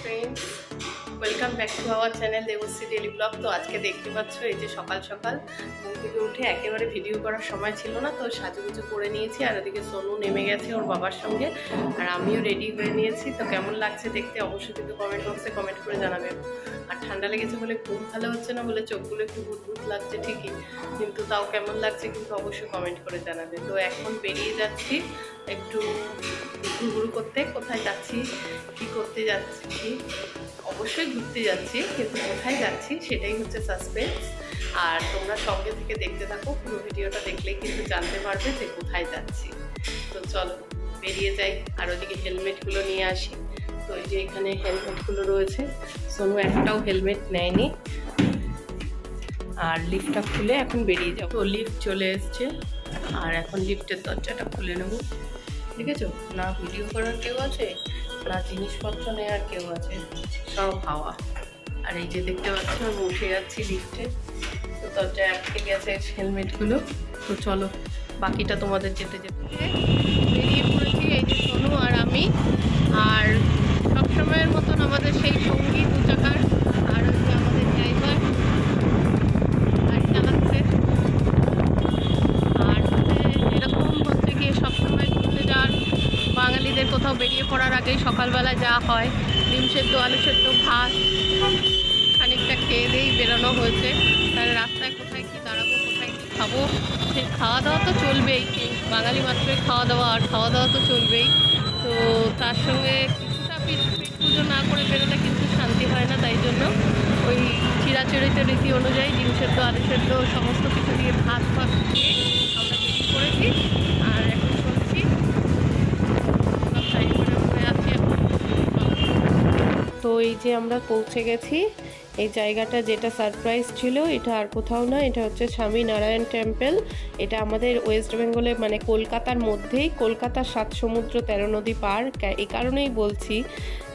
Friends welcome back to our channel Debashree daily blog. तो आज के देखते पाচ্ছ এই যে সকাল সকাল ঘুম থেকে উঠে একেবারে ভিডিও করার সময় ছিল না, তো সাজুগুজু করে নিয়েছি। আর ওদিকে সোনু নেমে গেছে ওর বাবার সঙ্গে, আর আমিও রেডি হয়ে নিয়েছি। তো কেমন লাগছে দেখতে অবশ্যই কিন্তু কমেন্ট বক্সে কমেন্ট করে জানাবেন। আর ঠান্ডা লেগেছে বলে ঘুম ভালো হচ্ছে না বলে চোখগুলো একটু বুদবুদ লাগছে ঠিকই, কিন্তু তাও কেমন লাগছে কিন্তু অবশ্যই কমেন্ট করে জানাবেন। তো এখন বেরিয়ে যাচ্ছি একটু ঘুরঘুর করতে। কোথায় যাচ্ছি, কি করতে যাচ্ছি, অবশ্যই ঘুরতে যাচ্ছি, কিন্তু কোথায় যাচ্ছি সেটাই হচ্ছে সাসপেন্স। আর তোমরা সঙ্গে থেকে দেখতে থাকো, পুরো ভিডিওটা দেখলেই কিন্তু জানতে পারবে যে কোথায় যাচ্ছি। তো চলো বেরিয়ে যাই। আর ওদিকে হেলমেটগুলো নিয়ে আসি। তো এই যে এখানে হেলমেটগুলো রয়েছে, সোনু একটাও হেলমেট নেয়নি। আর লিফটটা খুলে এখন বেরিয়ে যাবো। তো লিফট চলে এসছে, আর এখন লিফটের দরজাটা খুলে নেবো। ঠিক আছে, না ভিডিও করার কেউ আছে, না জিনিসপত্র নেওয়ার কেউ আছে, সব হাওয়া। আর এই যে দেখতে পাচ্ছি আমি উঠে যাচ্ছি লিফটে। তো দরজায় আটকে গেছে হেলমেটগুলো। তো চলো বাকিটা তোমাদের যেতে যেতে বেরিয়ে পড়েছি। এই যে সোনু আর আমি, আর সবসময়ের মতন আমাদের সেই সঙ্গী দু চাকার, আর হচ্ছে আমাদের ড্রাইভার গাড়ি চালাচ্ছে। আর এরকম হচ্ছে গিয়ে সবসময় ঘুরতে যাওয়ার, বাঙালিদের কোথাও বেরিয়ে পড়ার আগেই সকালবেলা যা হয়, ডিম সেদ্ধ, আলু সেদ্ধ, ভাত খানিকটা খেয়ে দিয়েই বেরোনো হয়েছে। তাহলে রাস্তায় কোথায় কী দাঁড়াবো, কোথায় কী খাবো, সে খাওয়া দাওয়া তো চলবেই, বাঙালি মাত্রই খাওয়া দাওয়া, আর খাওয়া দাওয়া তো চলবেই। তো তার সঙ্গে কিছুটা পেট পুজো না করে বেরোলে কিন্তু শান্তি হয় না। তাই জন্য ওই চিরাচরিত রীতি অনুযায়ী ডিম সেদ্ধ, আলু সেদ্ধ সমস্ত কিছু দিয়ে ভাত খেয়ে আমরা বেরিয়ে পড়েছি। আর এখন চলছি, তো এই যে আমরা পৌঁছে গেছি। এই জায়গাটা যেটা সারপ্রাইজ ছিল, এটা আর কোথাও না, এটা হচ্ছে স্বামীনারায়ণ টেম্পল। এটা আমাদের ওয়েস্ট বেঙ্গলে, মানে কলকাতার মধ্যেই, কলকাতার 7 সমুদ্র 13 নদী পার। এই কারণেই বলছি,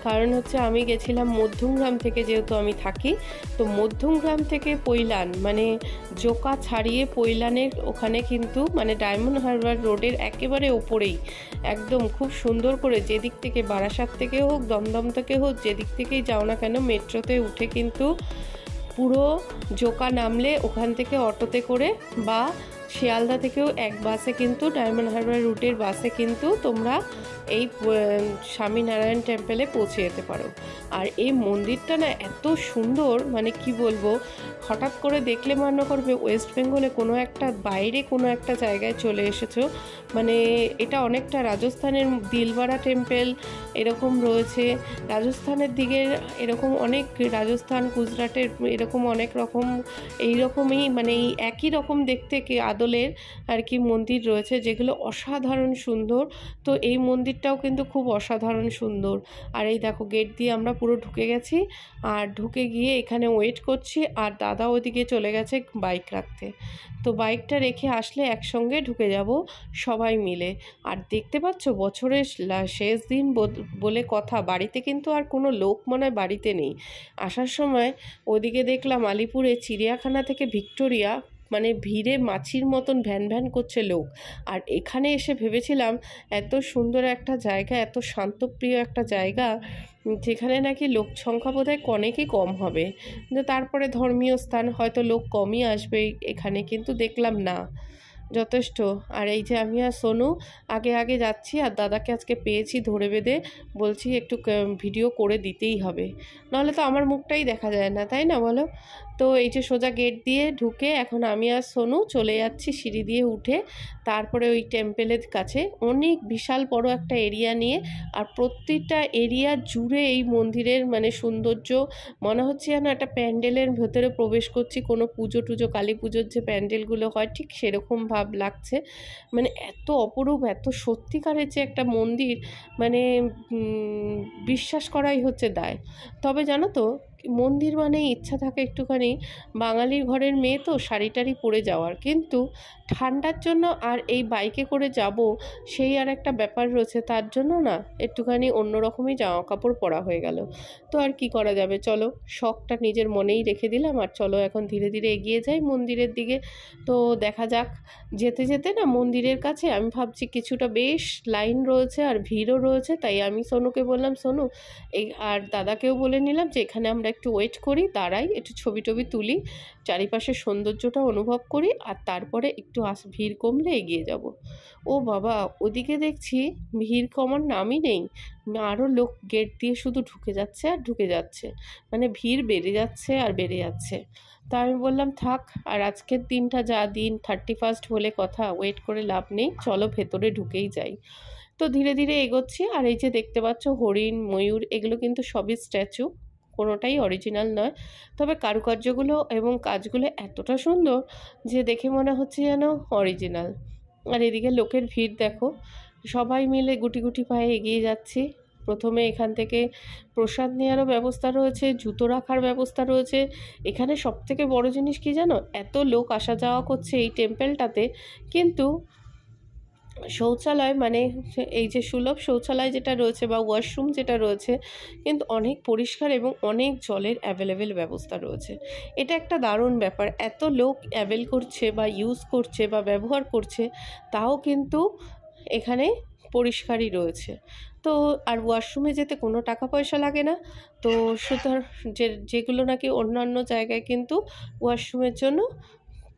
কারণ হচ্ছে আমি গেছিলাম মধ্যমগ্রাম থেকে, যেহেতু আমি থাকি। তো মধ্যমগ্রাম থেকে পৈলান, মানে জোকা ছাড়িয়ে পৈলানের ওখানে কিন্তু, মানে ডায়মন্ড হারবার রোডের একেবারে ওপরেই, একদম খুব সুন্দর করে, যেদিক থেকে বারাসাত থেকে হোক, দমদম থেকে হোক, যেদিক থেকেই যাও না কেন, মেট্রোতে উঠে কিন্তু পুরো জোকা নামলে ওখান থেকে অটোতে করে বা শিয়ালদা থেকেও এক বাসে কিন্তু, ডায়মন্ড হারবার রুটের বাসে কিন্তু তোমরা এই স্বামীনারায়ণ টেম্পলে পৌঁছে যেতে পারো। আর এই মন্দিরটা না এত সুন্দর, মানে কি বলবো, হঠাৎ করে দেখলে মনে করবে ওয়েস্ট বেঙ্গলে কোনো একটা বাইরে কোনো একটা জায়গায় চলে এসেছো। মানে এটা অনেকটা রাজস্থানের দিলবাড়া টেম্পল এরকম রয়েছে, রাজস্থানের দিকের এরকম অনেক, রাজস্থান, গুজরাটের এরকম অনেক রকম এইরকমই, মানে এই একই রকম দেখতে কি আদলের আর কি মন্দির রয়েছে, যেগুলো অসাধারণ সুন্দর। তো এই মন্দিরটাও কিন্তু খুব অসাধারণ সুন্দর। আর এই দেখো গেট দিয়ে আমরা পুরো ঢুকে গেছি। আর ঢুকে গিয়ে এখানে ওয়েট করছি, আর দাদা ওদিকে চলে গেছে বাইক রাখতে। তো বাইকটা রেখে আসলে একসঙ্গে ঢুকে যাব সবাই মিলে। আর দেখতে পাচ্ছ বছরের শেষ দিন বলে কথা, বাড়িতে কিন্তু আর কোনো লোক মনে হয় বাড়িতে নেই। আসার সময় ওদিকে দেখলাম আলিপুরে চিড়িয়াখানা থেকে ভিক্টোরিয়া, মানে ভিড়ে মাছির মতন ভ্যান ভ্যান করছে লোক। আর এখানে এসে ভেবেছিলাম এত সুন্দর একটা জায়গা, এত শান্তপ্রিয় একটা জায়গা, যেখানে নাকি লোক সংখ্যা বোধহয় অনেকই কম হবে, কিন্তু তারপরে ধর্মীয় স্থান, হয়তো লোক কমই আসবে এখানে, কিন্তু দেখলাম না, যথেষ্ট। আর এই যে আমি আর সোনু আগে আগে যাচ্ছি, আর দাদাকে আজকে পেয়েছি ধরে বেঁধে, বলছি একটু ভিডিও করে দিতেই হবে, নাহলে তো আমার মুখটাই দেখা যায় না, তাই না বলো। তো এই যে সোজা গেট দিয়ে ঢুকে এখন আমি আর সোনু চলে যাচ্ছি সিঁড়ি দিয়ে উঠে, তারপরে ওই টেম্পলের কাছে। অনেক বিশাল বড় একটা এরিয়া নিয়ে, আর প্রত্যেকটা এরিয়া জুড়ে এই মন্দিরের মানে সৌন্দর্য, মনে হচ্ছে যেন একটা প্যান্ডেলের ভেতরে প্রবেশ করছি, কোনো পুজো টুজো, কালী পুজোর যে প্যান্ডেলগুলো হয় ঠিক সেরকম ভাব লাগছে। মানে এত অপরূপ, এত সত্যিকারের যে একটা মন্দির, মানে বিশ্বাস করাই হচ্ছে দায়। তবে জানো তো, মন্দির মানে ইচ্ছা থাকে একটুখানি, বাঙালির ঘরের মেয়ে তো শাড়ি টাড়ি পরে যাওয়ার, কিন্তু ঠান্ডার জন্য আর এই বাইকে করে যাব সেই আর একটা ব্যাপার রয়েছে, তার জন্য না একটুখানি অন্যরকমই জামা কাপড় পরা হয়ে গেল। তো আর কি করা যাবে, চলো শখটা নিজের মনেই রেখে দিলাম, আর চলো এখন ধীরে ধীরে এগিয়ে যাই মন্দিরের দিকে। তো দেখা যাক, যেতে যেতে না মন্দিরের কাছে আমি ভাবছি কিছুটা বেশ লাইন রয়েছে আর ভিড়ও রয়েছে, তাই আমি সোনুকে বললাম, সোনু এই আর দাদাকেও বলে নিলাম যে এখানে আমরা একটু ওয়েট করি, দাঁড়াই, একটু ছবি টবি তুলি, চারিপাশের সৌন্দর্যটা অনুভব করি, আর তারপরে একটু ভিড় কমলে এগিয়ে যাব। ও বাবা, ওদিকে দেখছি ভিড় কমার নামই নেই, আরও লোক গেট দিয়ে শুধু ঢুকে যাচ্ছে আর ঢুকে যাচ্ছে, মানে ভিড় বেড়ে যাচ্ছে আর বেড়ে যাচ্ছে। তা আমি বললাম থাক, আর আজকের দিনটা যা দিন, 31st বলে কথা, ওয়েট করে লাভ নেই, চলো ভেতরে ঢুকেই যাই। তো ধীরে ধীরে এগোচ্ছি, আর এই যে দেখতে পাচ্ছ হরিণ, ময়ূর, এগুলো কিন্তু সবই স্ট্যাচু, কোনোটাই অরিজিনাল নয়। তবে কারুকার্যগুলো এবং কাজগুলো এতটা সুন্দর যে দেখে মনে হচ্ছে যেন অরিজিনাল। আর এদিকে লোকের ভিড় দেখো, সবাই মিলে গুটি গুটি পায়ে এগিয়ে যাচ্ছি। প্রথমে এখান থেকে প্রসাদ নেওয়ারও ব্যবস্থা রয়েছে, জুতো রাখার ব্যবস্থা রয়েছে। এখানে সবথেকে বড় জিনিস কি জানো, এত লোক আসা যাওয়া করছে এই টেম্পলটাতে, কিন্তু শৌচালয় মানে এই যে সুলভ শৌচালয় যেটা রয়েছে বা ওয়াশরুম যেটা রয়েছে, কিন্তু অনেক পরিষ্কার এবং অনেক জলের অ্যাভেলেবেল ব্যবস্থা রয়েছে। এটা একটা দারুণ ব্যাপার, এত লোক অ্যাভেল করছে বা ইউজ করছে বা ব্যবহার করছে, তাও কিন্তু এখানে পরিষ্কারই রয়েছে। তো আর ওয়াশরুমে যেতে কোনো টাকা পয়সা লাগে না। তো সুতরাং যেগুলো নাকি অন্যান্য জায়গায় কিন্তু ওয়াশরুমের জন্য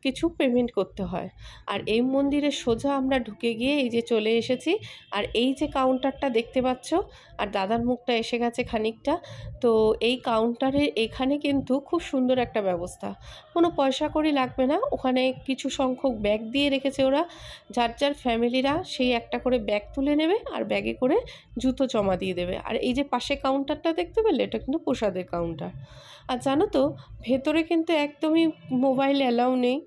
কিছু পেমেন্ট করতে হয়। আর এই মন্দিরে সোজা আমরা ঢুকে গিয়ে এই যে চলে এসেছি, আর এই যে কাউন্টারটা দেখতে পাচ্ছ, আর দাদার মুখটা এসে গেছে খানিকটা, তো এই কাউন্টারে এখানে কিন্তু খুব সুন্দর একটা ব্যবস্থা, কোনো পয়সা কড়ি লাগবে না। ওখানে কিছু সংখ্যক ব্যাগ দিয়ে রেখেছে ওরা, যার যার ফ্যামিলিরা সেই একটা করে ব্যাগ তুলে নেবে আর ব্যাগে করে জুতো জমা দিয়ে দেবে। আর এই যে পাশে কাউন্টারটা দেখতে পেলে, এটা কিন্তু প্রসাদের কাউন্টার। আর জানো তো, ভেতরে কিন্তু একদমই মোবাইল অ্যালাউ নেই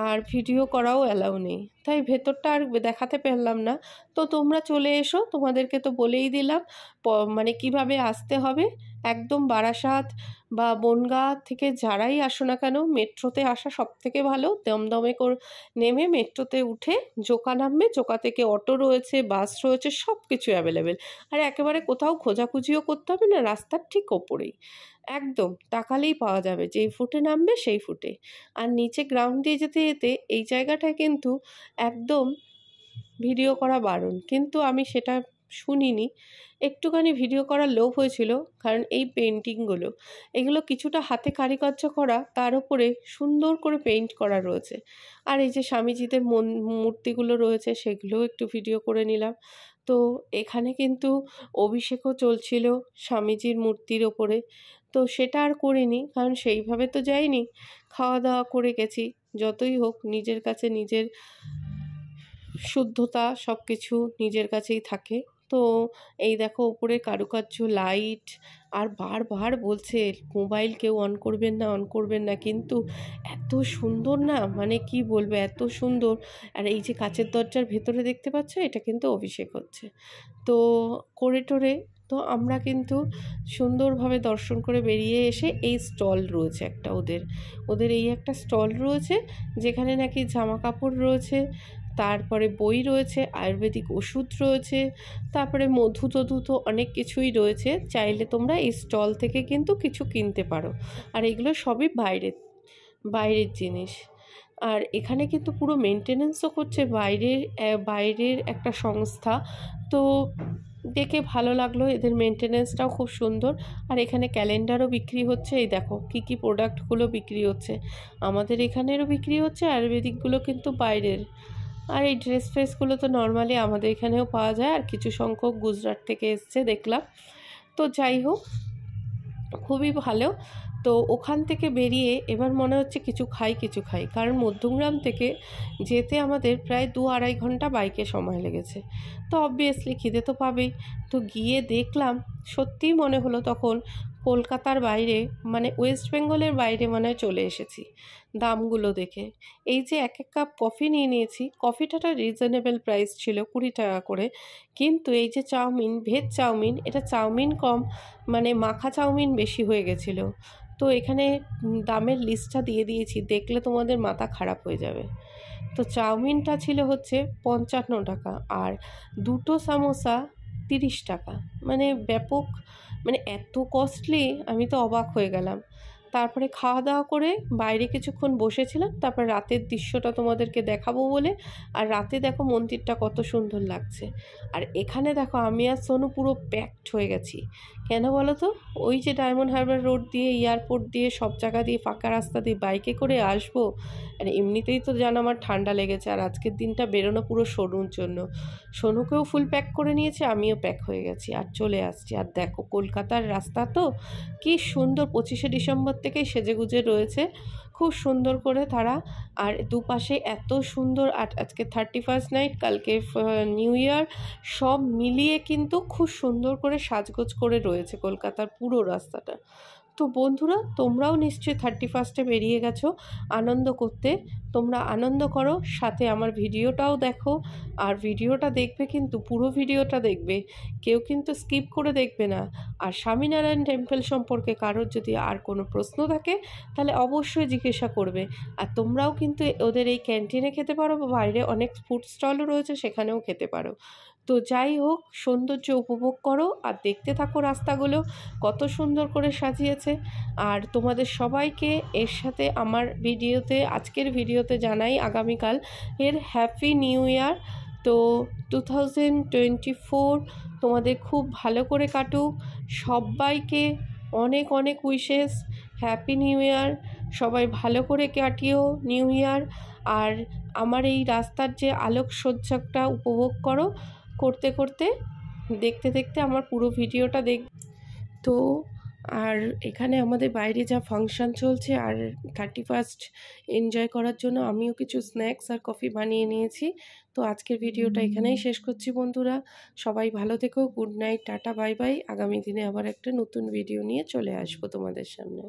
আর ভিডিও করাও অ্যালাউ নেই, তাই ভেতরটা আর দেখাতে পারলাম না। তো তোমরা চলে এসো, তোমাদেরকে তো বলেই দিলাম মানে কিভাবে আসতে হবে। একদম বারাসাত বা বনগাঁ থেকে যারাই আসো না কেন, মেট্রোতে আসা সবথেকে ভালো। দমদমে নেমে মেট্রোতে উঠে জোকা নামবে, জোকা থেকে অটো রয়েছে, বাস রয়েছে, সব কিছু অ্যাভেলেবেল। আর একেবারে কোথাও খোঁজাখুঁজিও করতে হবে না, রাস্তার ঠিক ওপরেই একদম তাকালেই পাওয়া যাবে, যেই ফুটে নামবে সেই ফুটে। আর নিচে গ্রাউন্ড দিয়ে যেতে যেতে এই জায়গাটায় কিন্তু একদম ভিডিও করা বারণ, কিন্তু আমি সেটা শুনিনি, একটুখানি ভিডিও করার লোভ হয়েছিল, কারণ এই পেন্টিংগুলো, এগুলো কিছুটা হাতে কারুকার্য করা, তার উপরে সুন্দর করে পেইন্ট করা রয়েছে। আর এই যে স্বামীজিদের মূর্তিগুলো রয়েছে, সেগুলোও একটু ভিডিও করে নিলাম। তো এখানে কিন্তু অভিষেকও চলছিল স্বামীজির মূর্তির ওপরে, তো সেটা আর করিনি, কারণ সেইভাবে তো যাইনি, খাওয়া দাওয়া করে গেছি। যতই হোক নিজের কাছে নিজের শুদ্ধতা সব কিছু নিজের কাছেই থাকে। তো এই দেখো উপরে কারুকার্য, লাইট, আর বারবার বলছে মোবাইল কেউ অন করবেন না, অন করবেন না, কিন্তু এত সুন্দর না, মানে কি বলবো, এত সুন্দর। আর এই যে কাচের দরজার ভেতরে দেখতে পাচ্ছ, এটা কিন্তু অভিষেক হচ্ছে। তো করে টোরে তো আমরা কিন্তু সুন্দরভাবে দর্শন করে বেরিয়ে এসে এই স্টল রয়েছে একটা, ওদের এই একটা স্টল রয়েছে, যেখানে নাকি জামা কাপড় রয়েছে, তারপরে বই রয়েছে, আয়ুর্বেদিক ওষুধ রয়েছে, তারপরে মধু টধু তো অনেক কিছুই রয়েছে। চাইলে তোমরা এই স্টল থেকে কিন্তু কিছু কিনতে পারো। আর এগুলো সবই বাইরের জিনিস। আর এখানে কিন্তু পুরো মেনটেনেন্সও করছে বাইরের একটা সংস্থা। তো দেখে ভালো লাগলো, এদের মেনটেনেন্সটাও খুব সুন্দর। আর এখানে ক্যালেন্ডারও বিক্রি হচ্ছে, এই দেখো কী কী প্রোডাক্টগুলো বিক্রি হচ্ছে, আমাদের এখানেরও বিক্রি হচ্ছে, আয়ুর্বেদিকগুলো কিন্তু বাইরের। আর এই ড্রেস ফ্রেসগুলো তো নর্মালি আমাদের এখানেও পাওয়া যায়, আর কিছু সংখ্যক গুজরাট থেকে এসছে দেখলাম। তো যাই হোক, খুবই ভালো। তো ওখান থেকে বেরিয়ে এবার মনে হচ্ছে কিছু খাই, কারণ মধ্যমগ্রাম থেকে যেতে আমাদের প্রায় 2-2.5 ঘন্টা বাইকে সময় লেগেছে। তো অবভিয়াসলি খিদে তো পাবেই। তো গিয়ে দেখলাম, সত্যিই মনে হলো তখন কলকাতার বাইরে, মানে ওয়েস্ট বেঙ্গলের বাইরে মনে হয় চলে এসেছি দামগুলো দেখে। এই যে এক কাপ কফি নিয়ে নিয়েছি, কফিটা রিজনেবল প্রাইস ছিল, 20 টাকা করে, কিন্তু এই যে চাউমিন, ভেজ চাউমিন, এটা চাউমিন কম, মানে মাখা চাউমিন বেশি হয়ে গেছিলো। তো এখানে দামের লিস্টটা দিয়ে দিয়েছি, দেখলে তোমাদের মাথা খারাপ হয়ে যাবে। তো চাউমিনটা ছিল হচ্ছে 55 টাকা, আর দুটো সামোসা 30 টাকা। মানে ব্যাপক, মানে এত কস্টলি, আমি তো অবাক হয়ে গেলাম। তারপরে খাওয়া দাওয়া করে বাইরে কিছুক্ষণ বসেছিলাম, তারপর রাতের দৃশ্যটা তোমাদেরকে দেখাবো বলে। আর রাতে দেখো মন্দিরটা কত সুন্দর লাগছে। আর এখানে দেখো আমি আর সোনু পুরো প্যাকড হয়ে গেছি। কেন বলো তো? ওই যে ডায়মন্ড হারবার রোড দিয়ে, এয়ারপোর্ট দিয়ে, সব জায়গা দিয়ে, ফাঁকা রাস্তা দিয়ে বাইকে করে আসবো। আর এমনিতেই তো জানো আমার ঠান্ডা লেগেছে, আর আজকের দিনটা বেরোনো পুরো সোনুর জন্য। সোনুকেও ফুল প্যাক করে নিয়েছে, আমিও প্যাক হয়ে গেছি, আর চলে আসছি। আর দেখো কলকাতার রাস্তা তো কি সুন্দর, 25শে ডিসেম্বর থেকেই সেজেগুজে রয়েছে খুব সুন্দর করে তারা। আর দুপাশে এত সুন্দর, আজকে 31st নাইট, কালকে নিউ ইয়ার, সব মিলিয়ে কিন্তু খুব সুন্দর করে সাজগোজ করে রয়েছে কলকাতার পুরো রাস্তাটা। তো বন্ধুরা, তোমরাও নিশ্চয়ই 31স্টে বেরিয়ে গেছো আনন্দ করতে। তোমরা আনন্দ করো, সাথে আমার ভিডিওটাও দেখো। আর ভিডিওটা দেখবে কিন্তু পুরো ভিডিওটা দেখবে, কেউ কিন্তু স্কিপ করে দেখবে না। আর স্বামীনারায়ণ টেম্পল সম্পর্কে কারোর যদি আর কোনো প্রশ্ন থাকে তাহলে অবশ্যই জিজ্ঞাসা করবে। আর তোমরাও কিন্তু ওদের এই ক্যান্টিনে খেতে পারো, বা বাইরে অনেক ফুড স্টলও রয়েছে, সেখানেও খেতে পারো। তো যাই হোক, সৌন্দর্য উপভোগ করো আর দেখতে থাকো রাস্তাগুলো কত সুন্দর করে সাজিয়েছে। আর তোমাদের সবাইকে এর সাথে আমার ভিডিওতে, আজকের ভিডিওতে জানাই আগামীকাল এর হ্যাপি নিউ ইয়ার। তো 2024 তোমাদের খুব ভালো করে কাটুক। সবাইকে অনেক অনেক উইশেস, হ্যাপি নিউ ইয়ার। সবাই ভালো করে কাটিও নিউ ইয়ার। আর আমার এই রাস্তার যে আলোকসজ্জাটা উপভোগ করো, করতে করতে, দেখতে দেখতে আমার পুরো ভিডিওটা তো। আর এখানে আমাদের বাইরে যা ফাংশন চলছে, আর 31st এনজয় করার জন্য আমিও কিছু স্ন্যাক্স আর কফি বানিয়ে নিয়েছি। তো আজকের ভিডিওটা এখানেই শেষ করছি বন্ধুরা। সবাই ভালো থেকো, good night, tata, bye bye. আগামী দিনে আবার একটা নতুন ভিডিও নিয়ে চলে আসবো তোমাদের সামনে।